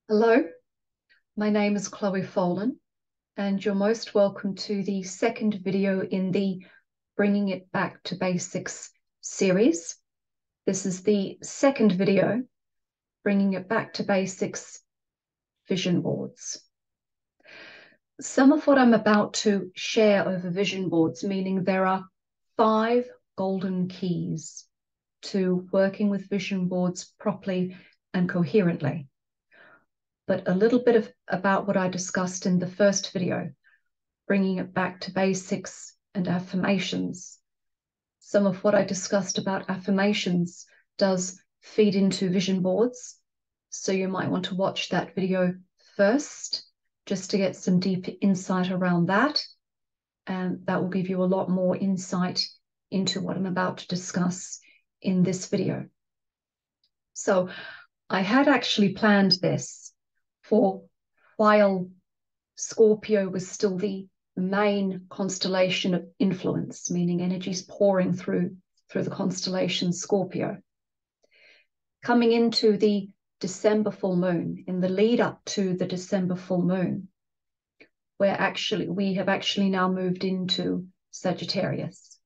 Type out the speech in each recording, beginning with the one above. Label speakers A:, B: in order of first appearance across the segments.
A: Hello, my name is Chloe Folan, and you're most welcome to the second video in the Bringing It Back to Basics series. This is the second video, Bringing It Back to Basics Vision Boards. Some of what I'm about to share over vision boards, meaning there are 5 golden keys to working with vision boards properly and coherently. But a little bit about what I discussed in the first video, bringing it back to basics and affirmations. Some of what I discussed about affirmations does feed into vision boards, so you might want to watch that video first just to get some deep insight around that, and that will give you a lot more insight into what I'm about to discuss in this video. So I had actually planned this for while Scorpio was still the main constellation of influence, meaning energies pouring through the constellation Scorpio. Coming into the December full moon, in the lead up to the December full moon, where we have actually now moved into Sagittarius,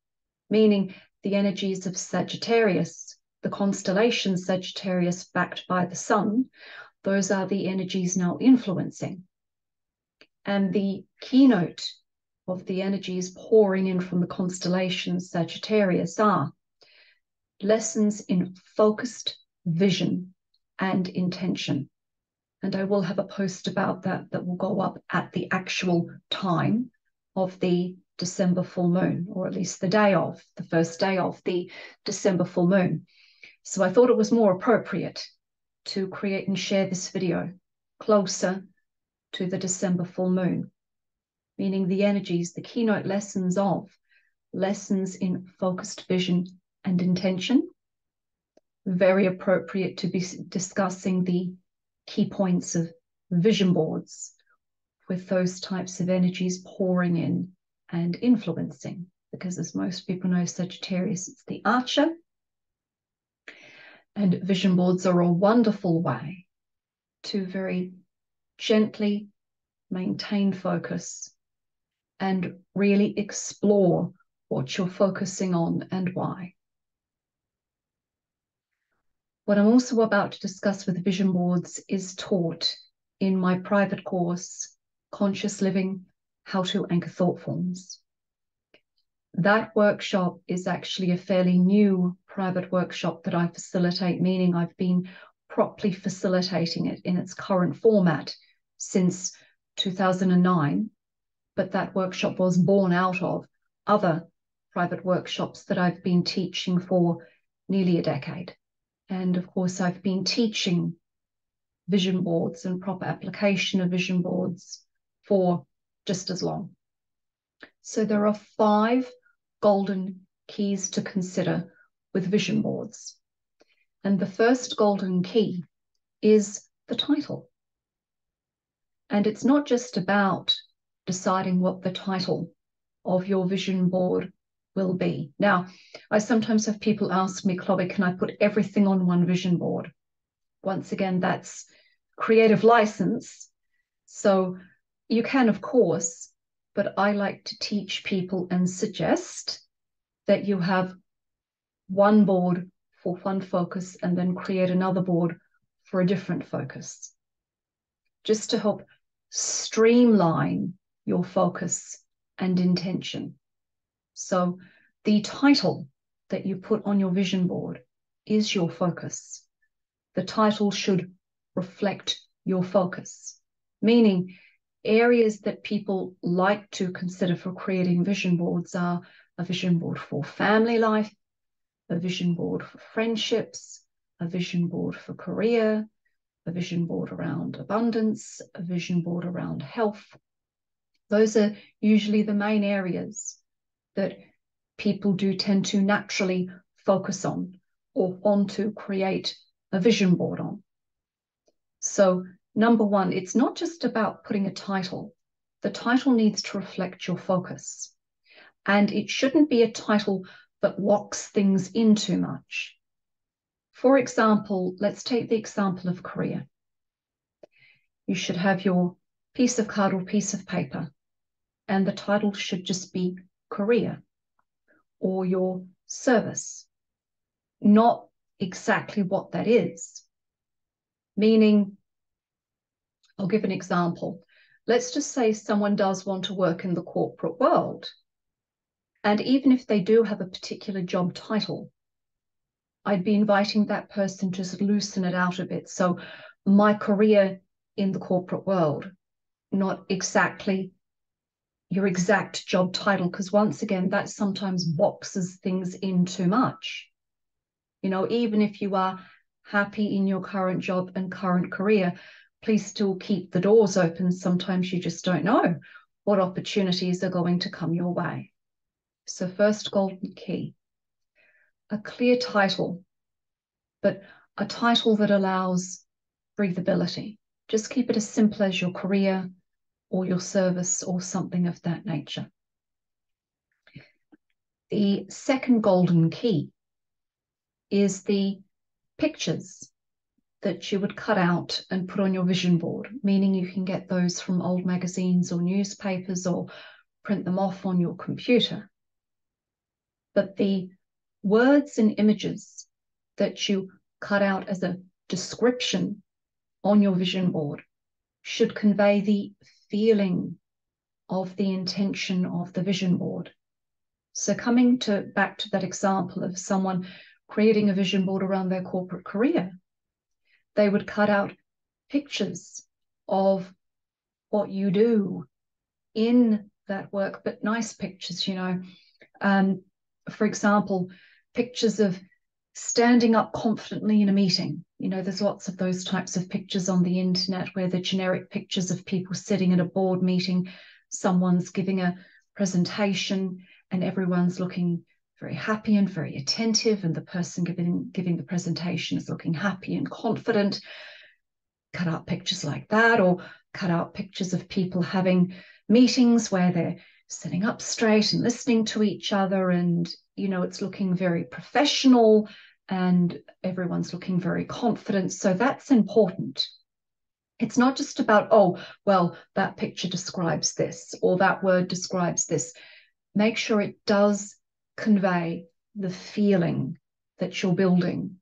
A: meaning the energies of Sagittarius, the constellation Sagittarius backed by the sun, those are the energies now influencing. And the keynote of the energies pouring in from the constellation Sagittarius are lessons in focused vision and intention. And I will have a post about that will go up at the actual time of the December full moon, or at least the first day of the December full moon. So I thought it was more appropriate to create and share this video closer to the December full moon, meaning the energies, the keynote lessons in focused vision and intention. Very appropriate to be discussing the key points of vision boards with those types of energies pouring in and influencing, because as most people know, Sagittarius, it's the archer. And vision boards are a wonderful way to very gently maintain focus and really explore what you're focusing on and why. What I'm also about to discuss with vision boards is taught in my private course, Conscious Living, How to Anchor Thought Forms. That workshop is actually a fairly new private workshop that I facilitate, meaning I've been properly facilitating it in its current format since 2009. But that workshop was born out of other private workshops that I've been teaching for nearly a decade. And of course, I've been teaching vision boards and proper application of vision boards for just as long. So there are 5 golden keys to consider with vision boards. And the first golden key is the title. And it's not just about deciding what the title of your vision board will be. Now, I sometimes have people ask me, Chloe, can I put everything on one vision board? Once again, that's creative license. So you can, of course, but I like to teach people and suggest that you have one board for one focus and then create another board for a different focus, just to help streamline your focus and intention. So the title that you put on your vision board is your focus. The title should reflect your focus, meaning areas that people like to consider for creating vision boards are a vision board for family life, a vision board for friendships, a vision board for career, a vision board around abundance, a vision board around health. Those are usually the main areas that people do tend to naturally focus on or want to create a vision board on. So number one, it's not just about putting a title. The title needs to reflect your focus. And it shouldn't be a title that locks things in too much. For example, let's take the example of career. You should have your piece of card or piece of paper, and the title should just be career or your service, not exactly what that is. Meaning, I'll give an example. Let's just say someone does want to work in the corporate world. And even if they do have a particular job title, I'd be inviting that person to loosen it out a bit. So my career in the corporate world, not exactly your exact job title, because once again, that sometimes boxes things in too much. You know, even if you are happy in your current job and current career, please still keep the doors open. Sometimes you just don't know what opportunities are going to come your way. So first golden key, a clear title, but a title that allows breathability. Just keep it as simple as your career or your service or something of that nature. The second golden key is the pictures that you would cut out and put on your vision board, meaning you can get those from old magazines or newspapers or print them off on your computer. But the words and images that you cut out as a description on your vision board should convey the feeling of the intention of the vision board. So coming back to that example of someone creating a vision board around their corporate career, they would cut out pictures of what you do in that work, but nice pictures, you know. For example, pictures of standing up confidently in a meeting. You know, there's lots of those types of pictures on the internet where the generic pictures of people sitting at a board meeting, someone's giving a presentation and everyone's looking very happy and very attentive, and the person giving the presentation is looking happy and confident. Cut out pictures like that, or cut out pictures of people having meetings where they're sitting up straight and listening to each other, and you know, it's looking very professional and everyone's looking very confident. So that's important. It's not just about, oh, well, that picture describes this or that word describes this. Make sure it does convey the feeling that you're building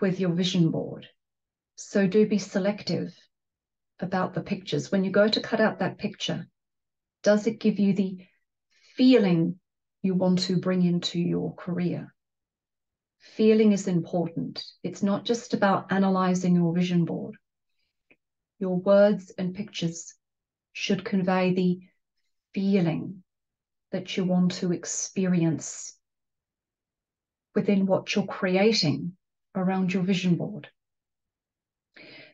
A: with your vision board. So do be selective about the pictures. When you go to cut out that picture, does it give you the feeling you want to bring into your career? Feeling is important. It's not just about analyzing your vision board. Your words and pictures should convey the feeling that you want to experience within what you're creating around your vision board.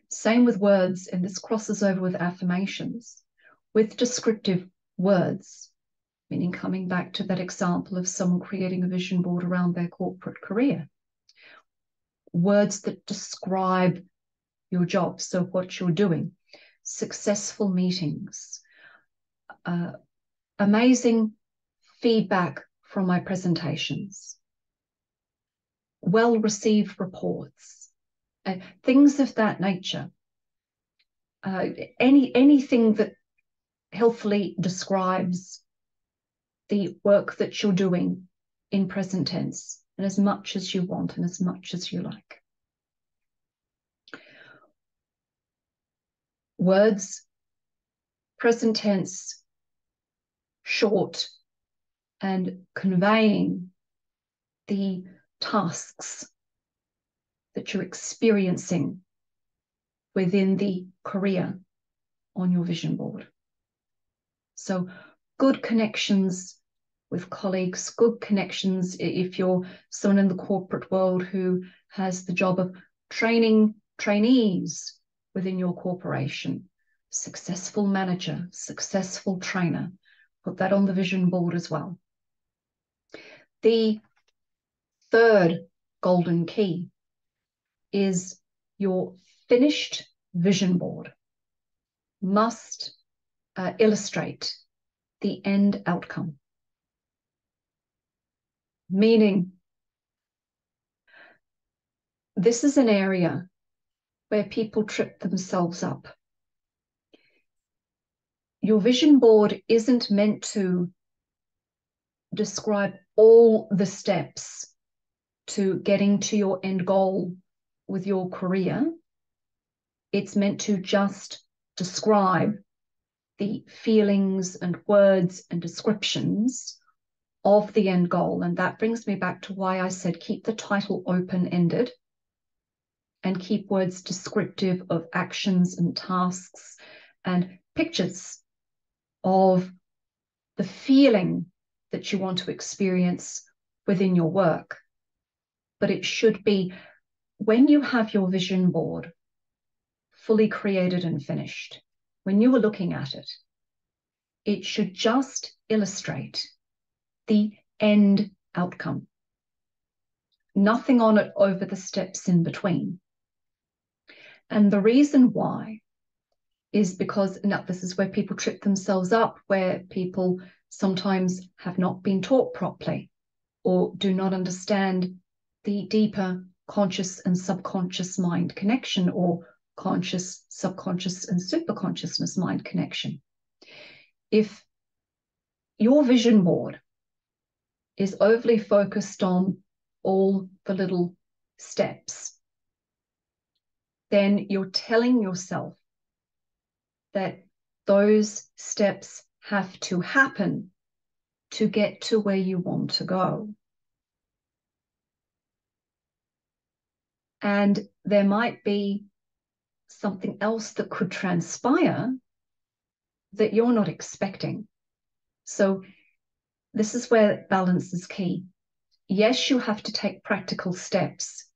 A: Same with words, and this crosses over with affirmations. With descriptive words, meaning coming back to that example of someone creating a vision board around their corporate career. Words that describe your job, so what you're doing. Successful meetings. Amazing feedback from my presentations. Well-received reports. Things of that nature. Anything that helpfully describes the work that you're doing in present tense, and as much as you want and as much as you like. Words, present tense, short, and conveying the tasks that you're experiencing within the career on your vision board. So good connections with colleagues, good connections if you're someone in the corporate world who has the job of training trainees within your corporation. Successful manager, successful trainer. Put that on the vision board as well. The third golden key is your finished vision board must illustrate the end outcome. Meaning, this is an area where people trip themselves up your vision board isn't meant to describe all the steps to getting to your end goal with your career. It's meant to just describe the feelings and words and descriptions of the end goal. And that brings me back to why I said keep the title open-ended and keep words descriptive of actions and tasks and pictures of the feeling that you want to experience within your work. But it should be, when you have your vision board fully created and finished, when you are looking at it, it should just illustrate the end outcome. Nothing on it over the steps in between. And the reason why is because, now this is where people trip themselves up, where people sometimes have not been taught properly or do not understand the deeper conscious and subconscious mind connection, or conscious, subconscious, and superconsciousness mind connection. If your vision board is overly focused on all the little steps, then you're telling yourself that those steps have to happen to get to where you want to go. And there might be something else that could transpire that you're not expecting. So this is where balance is key. Yes, you have to take practical steps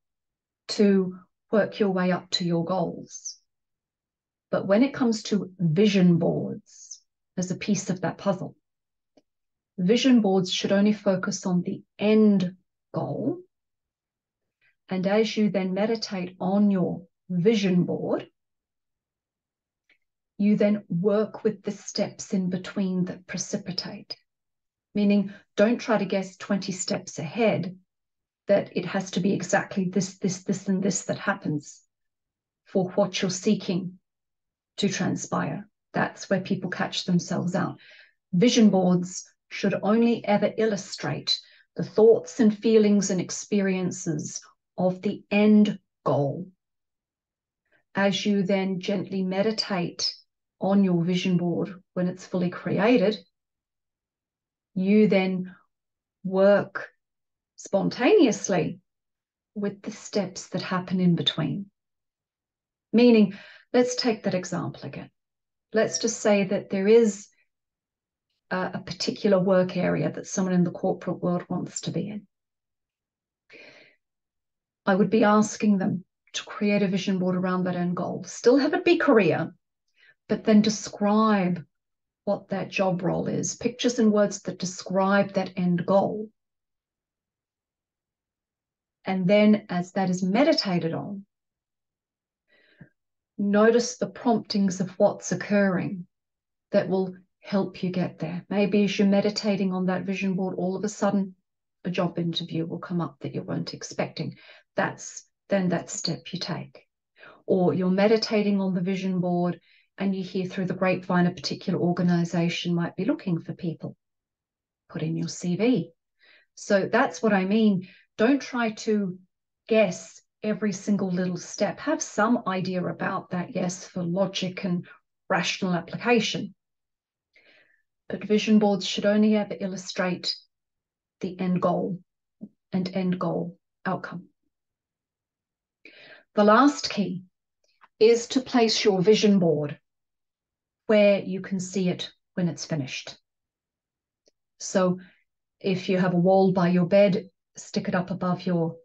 A: to work your way up to your goals. But when it comes to vision boards as a piece of that puzzle, vision boards should only focus on the end goal. And as you then meditate on your vision board, you then work with the steps in between that precipitate. Meaning, don't try to guess 20 steps ahead that it has to be exactly this, and this that happens for what you're seeking to transpire. That's where people catch themselves out. Vision boards should only ever illustrate the thoughts and feelings and experiences of the end goal. As you then gently meditate on your vision board when it's fully created, you then work spontaneously with the steps that happen in between. Meaning, let's take that example again. Let's just say that there is a particular work area that someone in the corporate world wants to be in. I would be asking them to create a vision board around that end goal. Still have it be career, but then describe what that job role is. Pictures and words that describe that end goal. And then as that is meditated on, notice the promptings of what's occurring that will help you get there. Maybe as you're meditating on that vision board, all of a sudden a job interview will come up that you weren't expecting. That's then that step you take. Or you're meditating on the vision board and you hear through the grapevine a particular organization might be looking for people. Put in your CV. So that's what I mean. Don't try to guess every single little step. Have some idea about that, yes, for logic and rational application. But vision boards should only ever illustrate the end goal and end goal outcome. The last key is to place your vision board where you can see it when it's finished. So if you have a wall by your bed, stick it up above your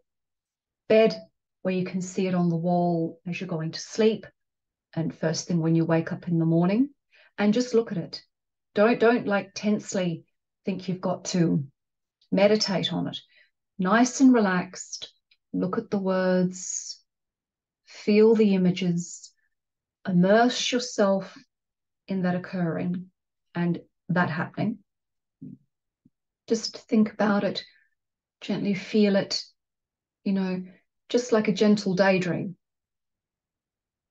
A: bed where you can see it on the wall as you're going to sleep and first thing when you wake up in the morning, and just look at it. Don't like tensely think you've got to meditate on it. Nice and relaxed, look at the words, feel the images, immerse yourself in that occurring and that happening. Just think about it, gently feel it, just like a gentle daydream.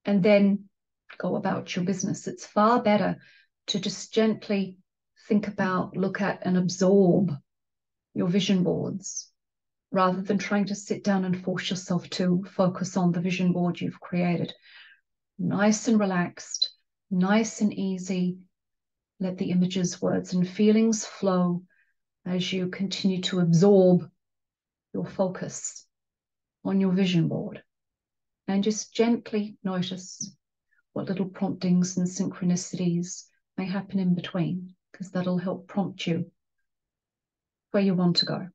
A: And then go about your business. It's far better to just gently think about, look at, and absorb your vision boards, rather than trying to sit down and force yourself to focus on the vision board you've created. Nice and relaxed, nice and easy. Let the images, words, and feelings flow as you continue to absorb your focus on your vision board. And just gently notice what little promptings and synchronicities may happen in between, because that'll help prompt you where you want to go.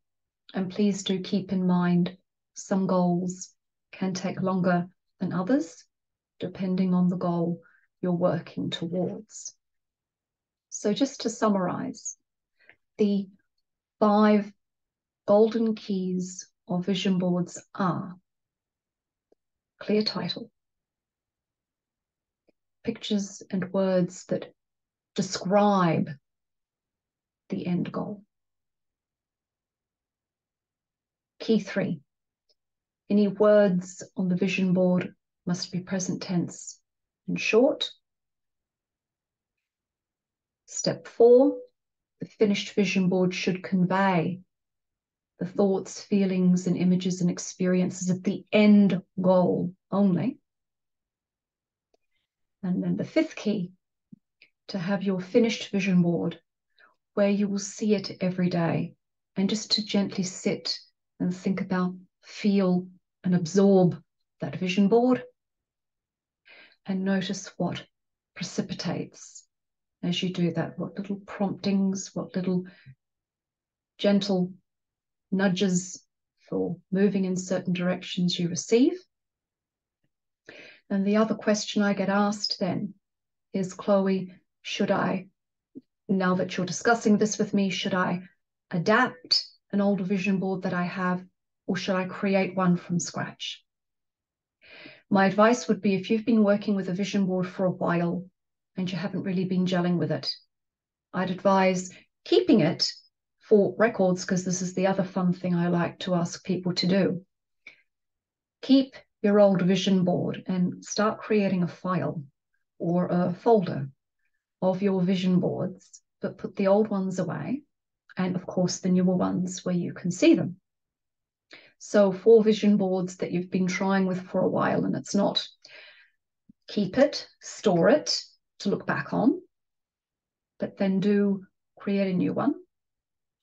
A: And please do keep in mind, some goals can take longer than others, depending on the goal you're working towards. So just to summarize, the 5 golden keys of vision boards are: clear title, pictures and words that describe the end goal. Key 3, any words on the vision board must be present tense and short. Step 4, the finished vision board should convey the thoughts, feelings, and images and experiences of the end goal only. And then the 5th key, to have your finished vision board where you will see it every day, and just to gently sit and think about, feel, and absorb that vision board, and notice what precipitates as you do that, what little promptings, what little gentle nudges for moving in certain directions you receive. And the other question I get asked then is, Chloe, should I, now that you're discussing this with me, should I adapt an older vision board that I have, or should I create one from scratch? My advice would be, if you've been working with a vision board for a while and you haven't really been gelling with it, I'd advise keeping it for records, because this is the other fun thing I like to ask people to do. Keep your old vision board and start creating a file or a folder of your vision boards, but put the old ones away, and of course the newer ones where you can see them. So for vision boards that you've been trying with for a while and it's not, keep it, store it to look back on, but then do create a new one.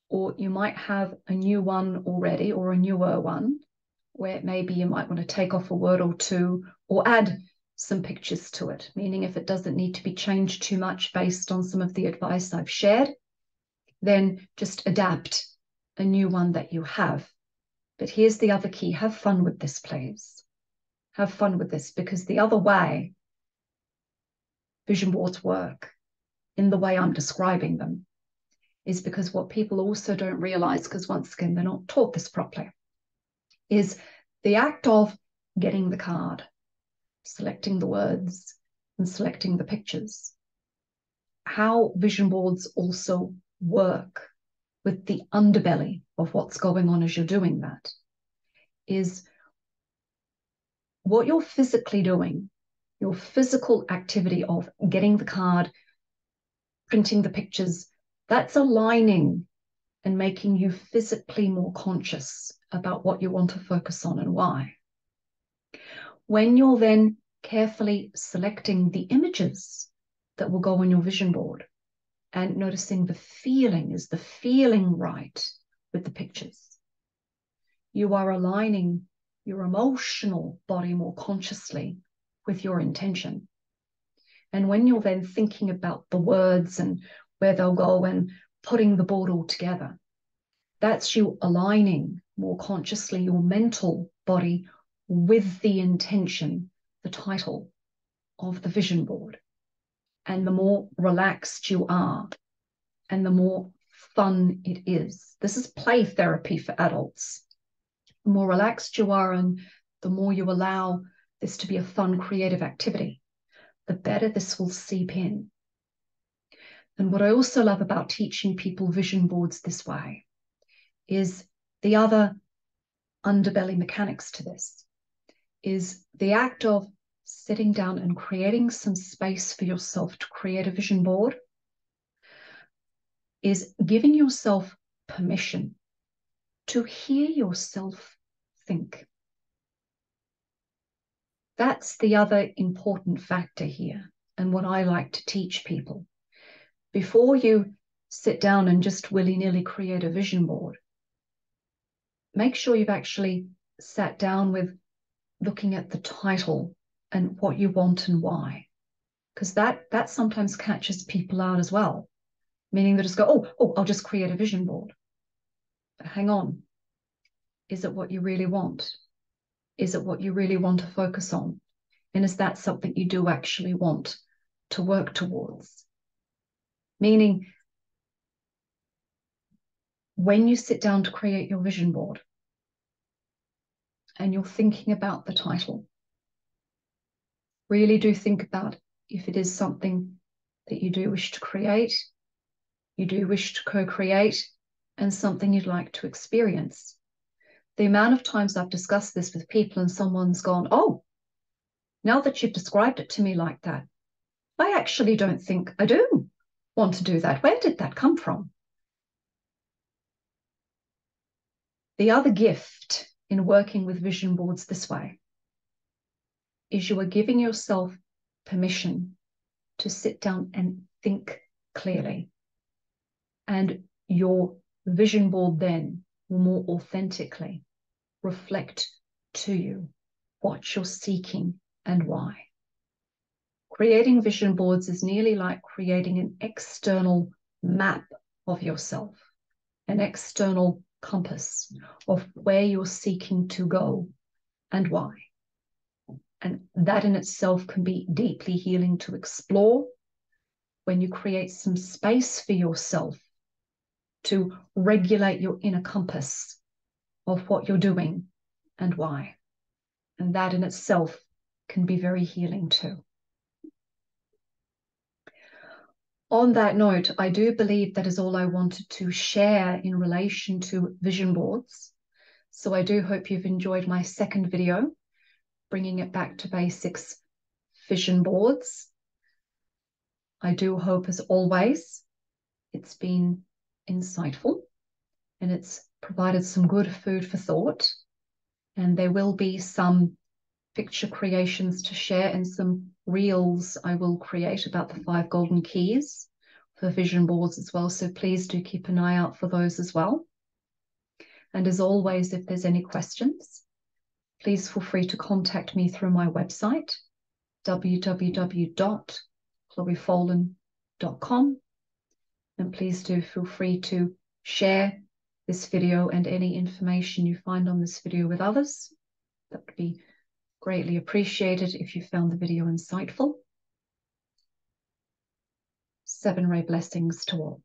A: Or you might have a new one already, or a newer one, where maybe you might want to take off a word or two or add some pictures to it, meaning if it doesn't need to be changed too much based on some of the advice I've shared, then just adapt a new one that you have. But here's the other key: have fun with this, please. Have fun with this, because the other way vision boards work, in the way I'm describing them, is because what people also don't realize, because once again, they're not taught this properly, is the act of getting the card, selecting the words, and selecting the pictures. How vision boards also work with the underbelly of what's going on as you're doing that is what you're physically doing, your physical activity of getting the card, printing the pictures, that's aligning and making you physically more conscious about what you want to focus on and why. When you're then carefully selecting the images that will go on your vision board and noticing the feeling, is the feeling right with the pictures, you are aligning your emotional body more consciously with your intention. And when you're then thinking about the words and where they'll go and putting the board all together, that's you aligning more consciously your mental body with the intention, the title of the vision board. And the more relaxed you are, and the more fun it is. This is play therapy for adults. The more relaxed you are and the more you allow this to be a fun, creative activity, the better this will seep in. And what I also love about teaching people vision boards this way is the other underbelly mechanics to this, is the act of sitting down and creating some space for yourself to create a vision board is giving yourself permission to hear yourself think. That's the other important factor here, and what I like to teach people. Before you sit down and just willy-nilly create a vision board, make sure you've actually sat down with looking at the title and what you want and why. Because that sometimes catches people out as well, meaning they just go, oh, I'll just create a vision board. But hang on. Is it what you really want? Is it what you really want to focus on? And is that something you do actually want to work towards? Meaning, when you sit down to create your vision board and you're thinking about the title, really do think about if it is something that you do wish to create, you do wish to co-create, and something you'd like to experience. The amount of times I've discussed this with people and someone's gone, oh, now that you've described it to me like that, I actually don't think I do want to do that. Where did that come from? The other gift in working with vision boards this way is you are giving yourself permission to sit down and think clearly. And your vision board then will more authentically reflect to you what you're seeking and why. Creating vision boards is nearly like creating an external map of yourself, an external compass of where you're seeking to go and why. And that in itself can be deeply healing to explore when you create some space for yourself to regulate your inner compass of what you're doing and why. And that in itself can be very healing too. On that note, I do believe that is all I wanted to share in relation to vision boards. So I do hope you've enjoyed my second video, bringing it back to basics, vision boards. I do hope, as always, it's been insightful and it's provided some good food for thought. And there will be some picture creations to share and some reels I will create about the 5 golden keys for vision boards as well. So please do keep an eye out for those as well. And as always, if there's any questions, please feel free to contact me through my website, www.chloefolan.com. And please do feel free to share this video and any information you find on this video with others. That would be greatly appreciated if you found the video insightful. 7 ray blessings to all.